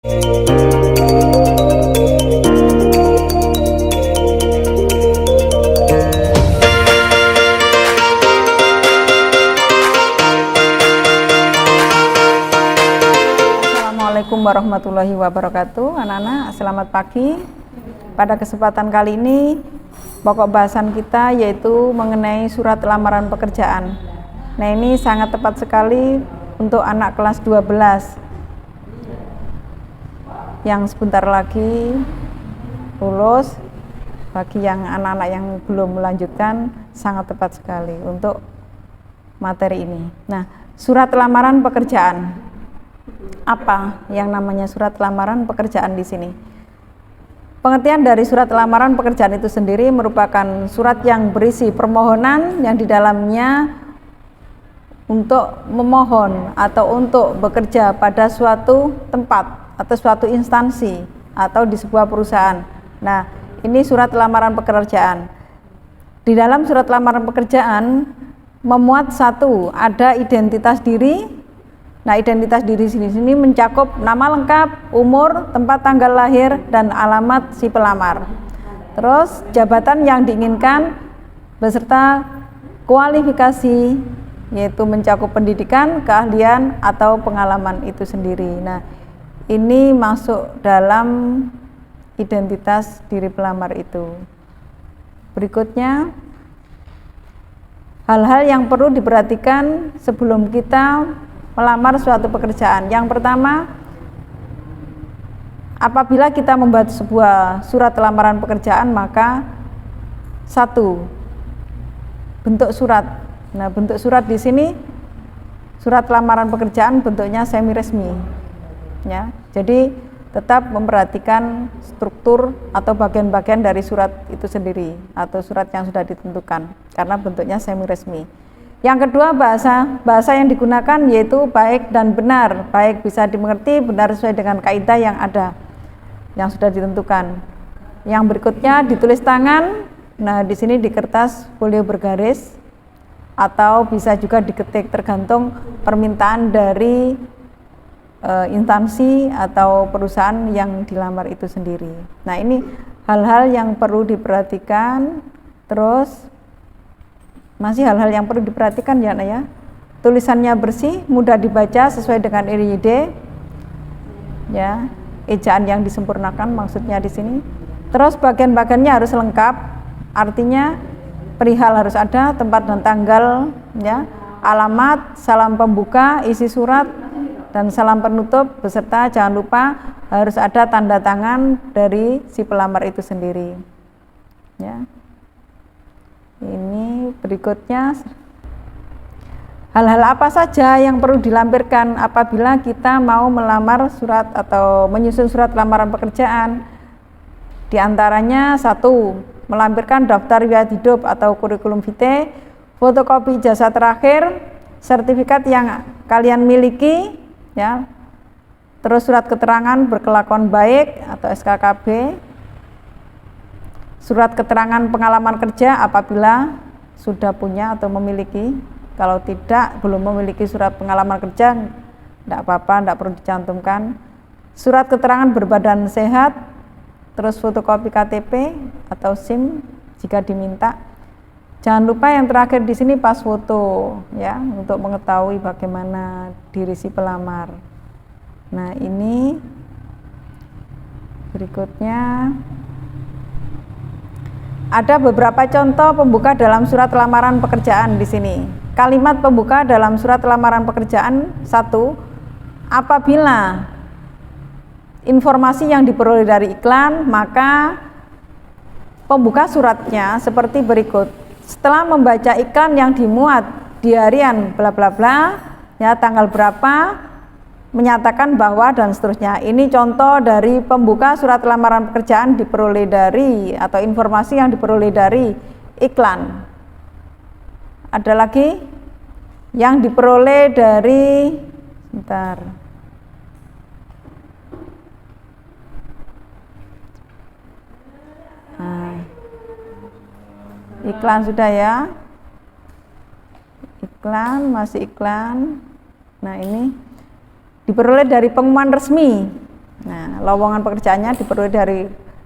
Assalamualaikum warahmatullahi wabarakatuh. Anak-anak, selamat pagi. Pada kesempatan kali ini, pokok bahasan kita yaitu mengenai surat lamaran pekerjaan. Nah, ini sangat tepat sekali untuk anak kelas 12 yang sebentar lagi lulus. Bagi yang anak-anak yang belum melanjutkan, sangat tepat sekali untuk materi ini. Nah, surat lamaran pekerjaan. Apa yang namanya surat lamaran pekerjaan di sini? Pengertian dari surat lamaran pekerjaan itu sendiri merupakan surat yang berisi permohonan yang di dalamnya untuk memohon atau untuk bekerja pada suatu tempat atau suatu instansi atau di sebuah perusahaan. Nah, ini surat lamaran pekerjaan. Di dalam surat lamaran pekerjaan memuat satu, ada identitas diri. Nah, identitas diri sini mencakup nama lengkap, umur, tempat tanggal lahir, dan alamat si pelamar. Terus jabatan yang diinginkan beserta kualifikasi, yaitu mencakup pendidikan, keahlian, atau pengalaman itu sendiri. Nah, ini masuk dalam identitas diri pelamar itu. Berikutnya, hal-hal yang perlu diperhatikan sebelum kita melamar suatu pekerjaan. Yang pertama, apabila kita membuat sebuah surat lamaran pekerjaan, maka satu, bentuk surat. Nah, bentuk surat di sini, surat lamaran pekerjaan bentuknya semi resmi, ya. Jadi tetap memperhatikan struktur atau bagian-bagian dari surat itu sendiri atau surat yang sudah ditentukan, karena bentuknya semi resmi. Yang kedua, bahasa yang digunakan yaitu baik dan benar. Baik bisa dimengerti, benar sesuai dengan kaidah yang ada, yang sudah ditentukan. Yang berikutnya ditulis tangan. Nah, di sini di kertas folio bergaris atau bisa juga diketik, tergantung permintaan dari instansi atau perusahaan yang dilamar itu sendiri. Nah, ini hal-hal yang perlu diperhatikan. Terus masih hal-hal yang perlu diperhatikan ya, Nak, ya. Tulisannya bersih, mudah dibaca sesuai dengan IRID, ya. Ejaan yang disempurnakan maksudnya di sini. Terus bagian-bagiannya harus lengkap, artinya perihal harus ada tempat dan tanggal, ya, alamat, salam pembuka, isi surat, dan salam penutup, beserta jangan lupa harus ada tanda tangan dari si pelamar itu sendiri, ya. Ini berikutnya, hal-hal apa saja yang perlu dilampirkan apabila kita mau melamar surat atau menyusun surat lamaran pekerjaan. Di antaranya satu, melampirkan daftar riwayat hidup atau kurikulum vitae, fotokopi ijazah terakhir, sertifikat yang kalian miliki, ya. Terus surat keterangan berkelakuan baik atau SKKB, surat keterangan pengalaman kerja apabila sudah punya atau memiliki. Kalau tidak, belum memiliki surat pengalaman kerja, tidak apa-apa, tidak perlu dicantumkan. Surat keterangan berbadan sehat, terus fotokopi KTP atau SIM jika diminta. Jangan lupa yang terakhir di sini pas foto, ya, untuk mengetahui bagaimana diri si pelamar. Nah, ini berikutnya ada beberapa contoh pembuka dalam surat lamaran pekerjaan di sini. Kalimat pembuka dalam surat lamaran pekerjaan: satu, apabila informasi yang diperoleh dari iklan, maka pembuka suratnya seperti berikut. Setelah membaca iklan yang dimuat di harian bla bla bla, ya, tanggal berapa, menyatakan bahwa, dan seterusnya. Ini contoh dari pembuka surat lamaran pekerjaan diperoleh dari, atau informasi yang diperoleh dari iklan. Ada lagi yang diperoleh dari, sebentar, nah, iklan sudah ya, iklan, masih iklan. Nah, ini diperoleh dari pengumuman resmi. Nah, lowongan pekerjaannya diperoleh dari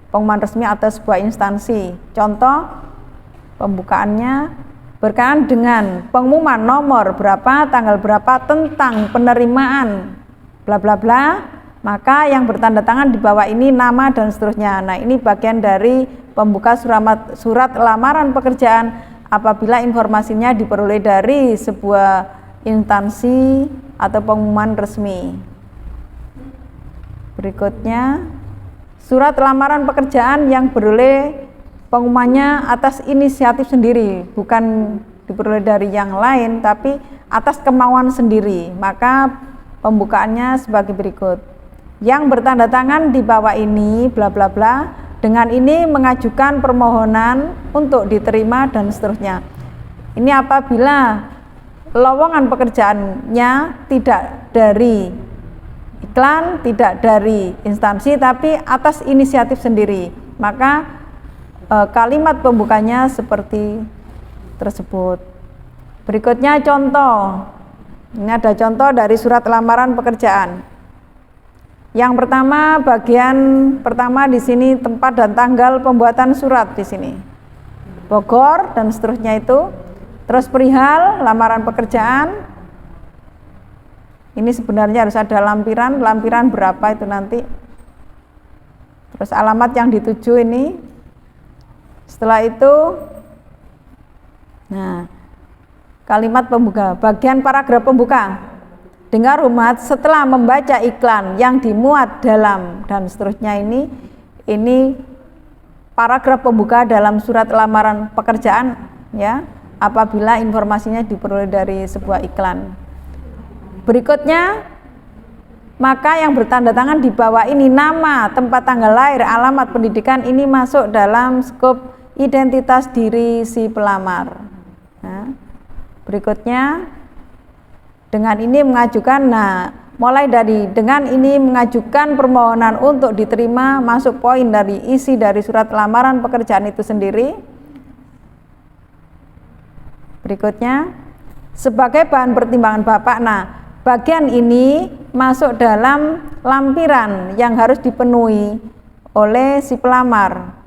pengumuman resmi atau sebuah instansi. Contoh pembukaannya berkenaan dengan pengumuman nomor berapa, tanggal berapa tentang penerimaan bla bla bla, maka yang bertanda tangan di bawah ini nama dan seterusnya. Nah, ini bagian dari pembuka surat lamaran pekerjaan apabila informasinya diperoleh dari sebuah instansi atau pengumuman resmi. Berikutnya, surat lamaran pekerjaan yang beroleh pengumumannya atas inisiatif sendiri, bukan diperoleh dari yang lain, tapi atas kemauan sendiri. Maka pembukaannya sebagai berikut. Yang bertanda tangan di bawah ini, bla bla bla, dengan ini mengajukan permohonan untuk diterima dan seterusnya. Ini apabila lowongan pekerjaannya tidak dari iklan, tidak dari instansi, tapi atas inisiatif sendiri, maka kalimat pembukanya seperti tersebut. Berikutnya contoh. Ini ada contoh dari surat lamaran pekerjaan. Yang pertama, bagian pertama di sini tempat dan tanggal pembuatan surat di sini. Bogor dan seterusnya itu. Terus perihal lamaran pekerjaan. Ini sebenarnya harus ada lampiran berapa itu nanti. Terus alamat yang dituju ini. Setelah itu, nah, kalimat pembuka, bagian paragraf pembuka. Dengar umat, setelah membaca iklan yang dimuat dalam dan seterusnya ini paragraf pembuka dalam surat lamaran pekerjaan, ya, apabila informasinya diperoleh dari sebuah iklan. Berikutnya, maka yang bertanda tangan di bawah ini nama, tempat tanggal lahir, alamat pendidikan ini masuk dalam skop identitas diri si pelamar. Nah, berikutnya, dengan ini mengajukan, nah mulai dari dengan ini mengajukan permohonan untuk diterima, masuk poin dari isi dari surat lamaran pekerjaan itu sendiri. Berikutnya, sebagai bahan pertimbangan Bapak, nah bagian ini masuk dalam lampiran yang harus dipenuhi oleh si pelamar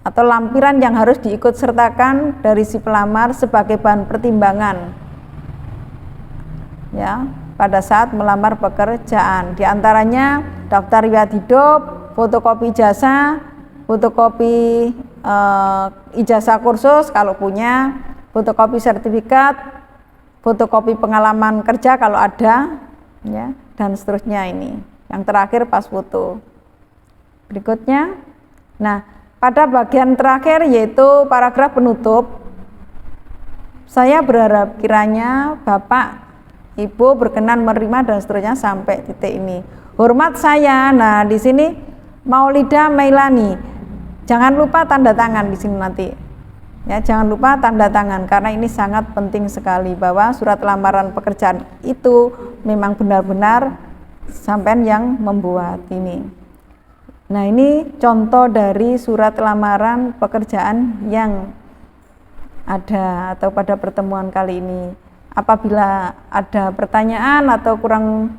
atau lampiran yang harus diikut sertakan dari si pelamar sebagai bahan pertimbangan, ya, pada saat melamar pekerjaan. Di antaranya daftar riwayat hidup, fotokopi ijazah, fotokopi ijazah kursus kalau punya, fotokopi sertifikat, fotokopi pengalaman kerja kalau ada, ya, dan seterusnya ini. Yang terakhir pas foto. Berikutnya, nah pada bagian terakhir yaitu paragraf penutup, saya berharap kiranya Bapak, Ibu berkenan menerima dan seterusnya sampai titik ini. Hormat saya, nah di sini Maulida Mailani, jangan lupa tanda tangan di sini nanti. Ya, jangan lupa tanda tangan karena ini sangat penting sekali bahwa surat lamaran pekerjaan itu memang benar-benar sampean yang membuat ini. Nah, ini contoh dari surat lamaran pekerjaan yang ada atau pada pertemuan kali ini. Apabila ada pertanyaan atau kurang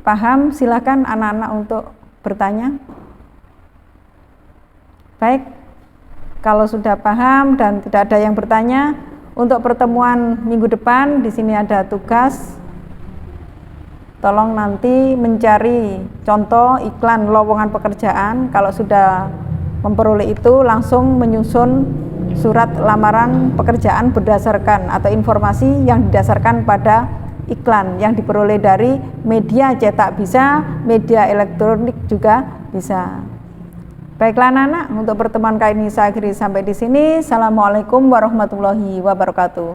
paham, silakan anak-anak untuk bertanya. Baik. Kalau sudah paham dan tidak ada yang bertanya, untuk pertemuan minggu depan di sini ada tugas. Tolong nanti mencari contoh iklan lowongan pekerjaan. Kalau sudah memperoleh itu, langsung menyusun surat lamaran pekerjaan berdasarkan atau informasi yang didasarkan pada iklan yang diperoleh dari media cetak bisa, media elektronik juga bisa. Baiklah anak-anak, untuk pertemuan kali ini saya akhiri sampai di sini. Assalamualaikum warahmatullahi wabarakatuh.